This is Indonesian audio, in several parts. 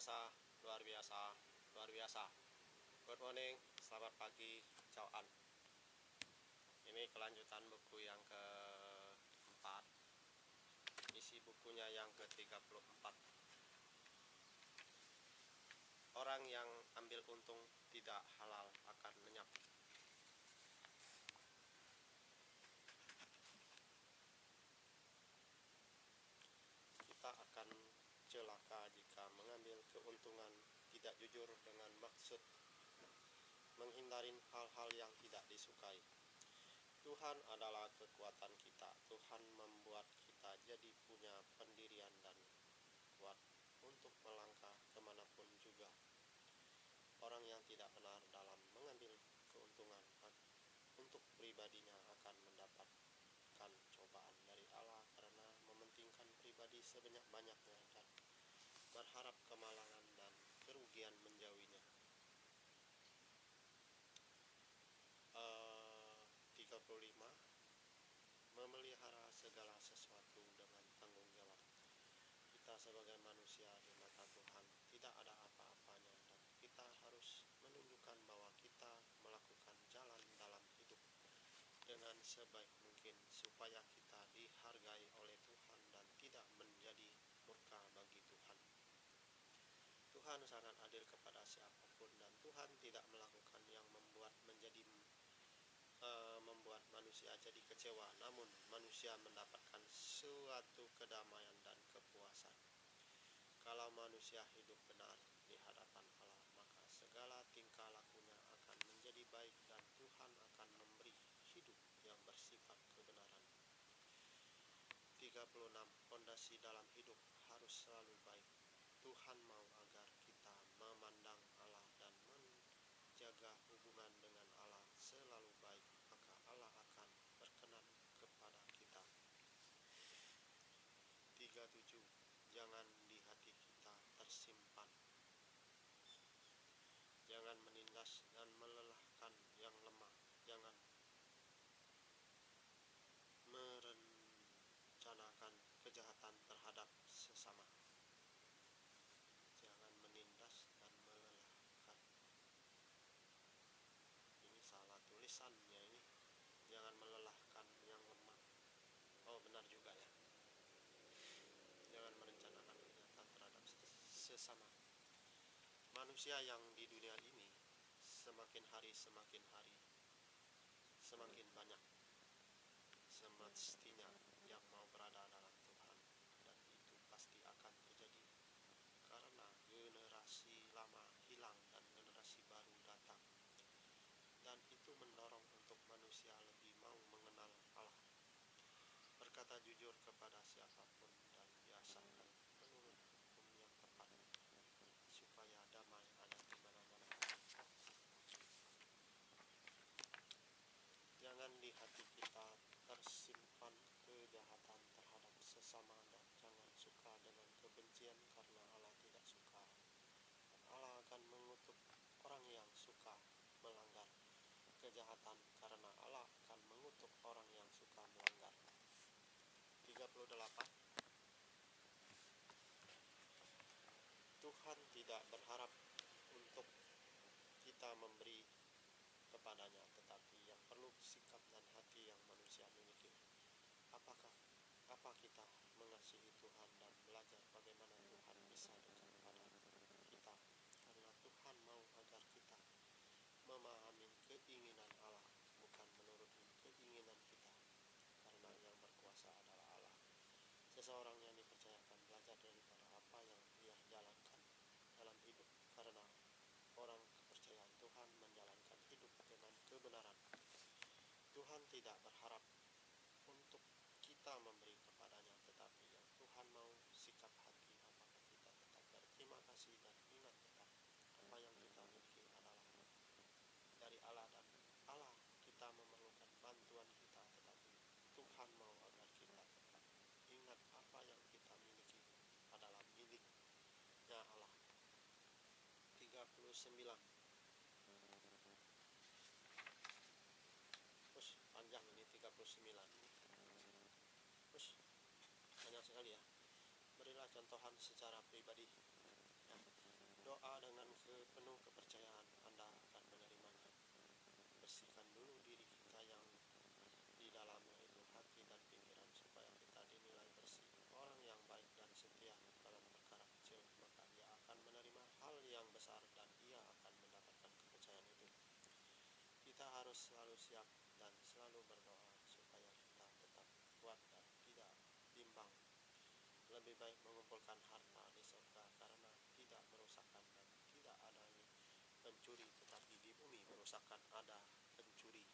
biasa, luar biasa, luar biasa. Good morning, selamat pagi, cauan. Ini kelanjutan buku yang keempat. Isi bukunya yang ke-34. Orang yang ambil untung tidak halal akan lenyap. Kita akan celaka jika mengambil keuntungan tidak jujur dengan maksud menghindari hal-hal yang tidak disukai. Tuhan adalah kekuatan kita. Tuhan membuat kita jadi punya pendirian dan kuat untuk melangkah kemanapun juga. Orang yang tidak benar dalam mengambil keuntungan untuk pribadinya akan mendapatkan cobaan dari Allah karena mementingkan pribadi sebanyak-banyaknya dan berharap kemalangan dan kerugian menjauhinya. 35. Memelihara segala sesuatu dengan tanggung jawab. Kita sebagai manusia di mata Tuhan tidak ada apa-apanya dan kita harus menunjukkan bahwa kita melakukan jalan dalam hidup dengan sebaik mungkin supaya kita dihargai oleh Tuhan dan tidak menjadi murka bagi Tuhan. Tuhan sangat adil kepada siapapun dan Tuhan tidak melakukan yang membuat manusia jadi kecewa, namun manusia mendapatkan suatu kedamaian dan kepuasan. Kalau manusia hidup benar di hadapan Allah, maka segala tingkah lakunya akan menjadi baik dan Tuhan akan memberi hidup yang bersifat kebenaran. 36. Fondasi dalam hidup harus selalu baik. Tuhan mau agar kita memandang Allah dan menjaga hubungan dengan Allah selalu baik, maka Allah akan berkenan kepada kita. 37. Jangan di hati kita tersimpan. Jangan menindas dan melelahkan yang lemah. Jangan merencanakan kejahatan terhadap sesama. Jangan menindas dan melelahkan. Ini salah tulisannya ini. Jangan melelahkan yang lemah. Oh, benar juga ya. Jangan merencanakan kejahatan terhadap sesama. Manusia yang di dunia ini semakin hari semakin banyak. Semestinya yang mau berada dalam Tuhan, dan itu pasti akan terjadi karena generasi lama hilang dan generasi baru datang, dan itu mendorong untuk manusia lebih mau mengenal Allah. Berkata jujur kepada siapapun dan biasakan menurut hukum yang tepat supaya damai ada di mana-mana. Jangan di hati kita tersimpan kejahatan terhadap sesama dan jangan suka dengan kebencian karena Allah tidak suka. Dan Allah akan mengutuk orang yang suka melanggar kejahatan karena Allah akan mengutuk orang yang suka melanggar. 38. Tuhan tidak berharap untuk kita memberi kepadanya, tetapi yang perlu sikap dan hati yang manusia miliki. Apa kita mengasihi Tuhan dan belajar bagaimana Tuhan bisa dekat pada kita, karena Tuhan mau agar kita memahami keinginan Allah, bukan menuruti keinginan kita, karena yang berkuasa adalah Allah. Seseorang yang dipercayakan belajar daripada apa yang ia jalankan dalam hidup, karena orang kepercayaan Tuhan menjalankan hidup dengan kebenaran. Tuhan tidak berharap untuk kita memberi kepadanya, tetapi yang Tuhan mau sikap hati, apakah kita tetap berterima kasih dan ingat tetap apa yang kita miliki adalah dari Allah, dan Allah kita memerlukan bantuan kita, tetapi Tuhan mau agar kita tetap ingat apa yang kita miliki adalah miliknya Allah. 39. Panjang ini 39. Banyak sekali ya. Berilah contohan secara pribadi ya. harus selalu siap dan selalu berdoa supaya kita tetap kuat dan tidak bimbang. Lebih baik mengumpulkan harta di surga karena tidak merusakkan dan tidak ada pencuri, tetapi di bumi merusakkan ada pencuri.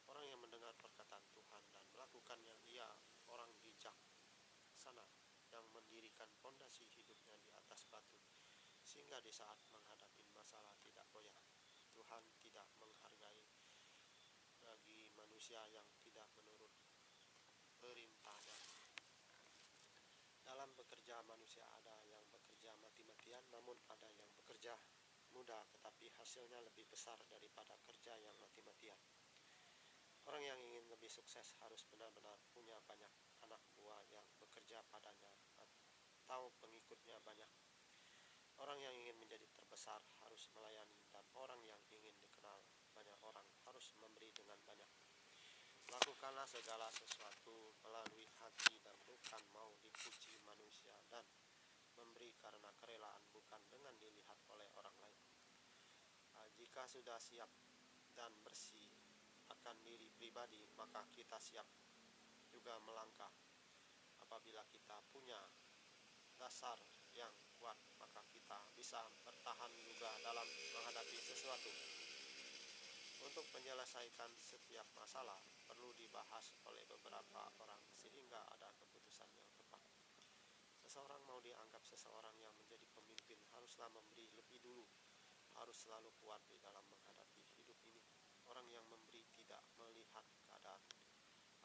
Orang yang mendengar perkataan Tuhan dan melakukannya, ia orang bijak sana yang mendirikan pondasi hidupnya di atas batu, sehingga di saat menghadapi masalah tidak goyah. Tuhan tidak menghargai bagi manusia yang tidak menurut perintahnya. Dalam bekerja manusia ada yang bekerja mati-matian, namun ada yang bekerja mudah tetapi hasilnya lebih besar daripada kerja yang mati-matian. Orang yang ingin lebih sukses harus benar-benar punya banyak anak buah yang bekerja padanya atau pengikutnya banyak. Orang yang ingin menjadi terbesar harus melayani, dan orang yang ingin dikenal banyak orang harus memberi dengan banyak. Lakukanlah segala sesuatu melalui hati dan bukan mau dipuji manusia, dan memberi karena kerelaan bukan dengan dilihat oleh orang lain. Jika sudah siap dan bersih akan diri pribadi, maka kita siap juga melangkah. Apabila kita punya dasar yang kuat, maka kita bisa bertahan juga dalam menghadapi sesuatu. Untuk menyelesaikan setiap masalah perlu dibahas oleh beberapa orang sehingga ada keputusan yang tepat. Seseorang mau dianggap seseorang yang menjadi pemimpin haruslah memberi lebih dulu, harus selalu kuat di dalam menghadapi hidup ini. Orang yang memberi tidak melihat keadaan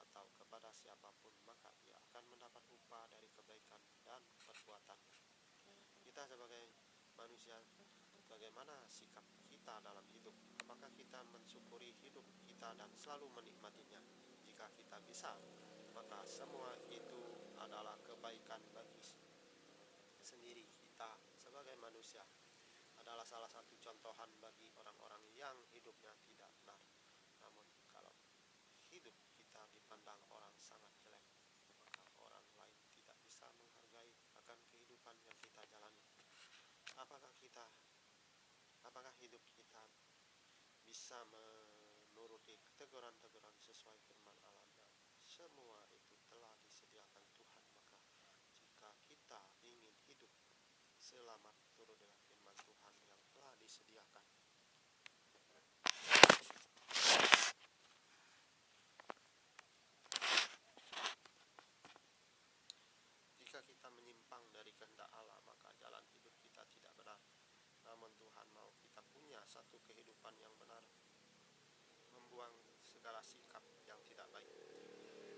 atau kepada siapapun, maka ia akan mendapat upah dari kebaikan dan perbuatannya. Kita sebagai manusia, bagaimana sikap kita dalam hidup? Apakah kita mensyukuri hidup kita dan selalu menikmatinya? Jika kita bisa, maka semua itu adalah kebaikan bagi sendiri. Kita sebagai manusia adalah salah satu contohan bagi orang-orang yang hidupnya tidak benar. Namun kalau hidup kita dipandang orang sangat jelek, maka orang lain tidak bisa menghargai akan kehidupan yang kita jalani. Apakah hidup kita bisa menuruti teguran-teguran sesuai firman Allah, dan semua itu telah disediakan Tuhan. Maka jika kita ingin hidup selamat, turutilah firman Tuhan yang telah disediakan. Jika kita menyimpang dari kehendak Allah, maka jalan hidup kita tidak benar. Namun Tuhan mau kita punya satu kehidupan yang benar, membuang segala sikap yang tidak baik,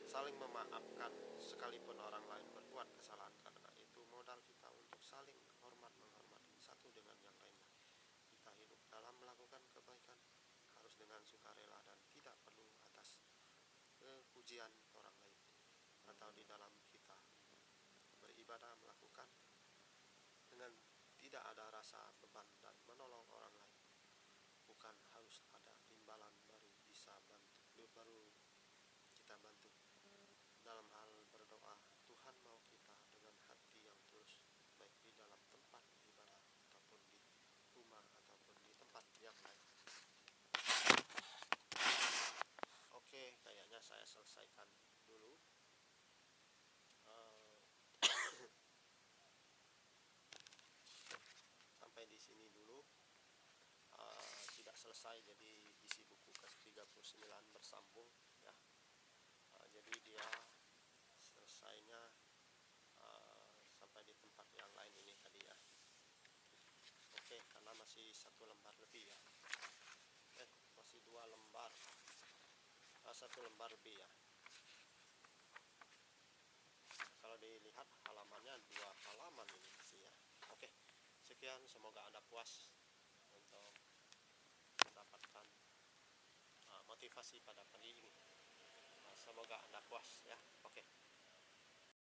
saling memaafkan sekalipun orang lain berbuat kesalahan. Karena itu modal kita untuk saling menghormati satu dengan yang lainnya. Kita hidup dalam melakukan kebaikan harus dengan sukarela dan tidak perlu atas pujian orang lain, atau di dalam kita beribadah melakukan dengan tidak ada rasa beban dan menolong orang lain. Bukan harus ada imbalan baru kita bantu. Dalam hal berdoa, Tuhan mau kita dengan hati yang tulus, baik di dalam tempat ibadah ataupun di rumah ataupun di tempat yang lain. Oke, kayaknya saya selesaikan dulu. Sampai di sini dulu. Tidak selesai, jadi isi buku ke-39 bersambung ya. Jadi dia selesainya sampai di tempat yang lain ini tadi ya. Oke, karena masih 1 lembar lebih ya. Masih 2 lembar. 1 lembar lebih ya. Kalau dilihat halamannya 2 halaman ini sih ya. Oke, sekian, semoga Anda puas untuk mendapatkan motivasi pada pagi ini. Semoga Anda puas ya. Oke.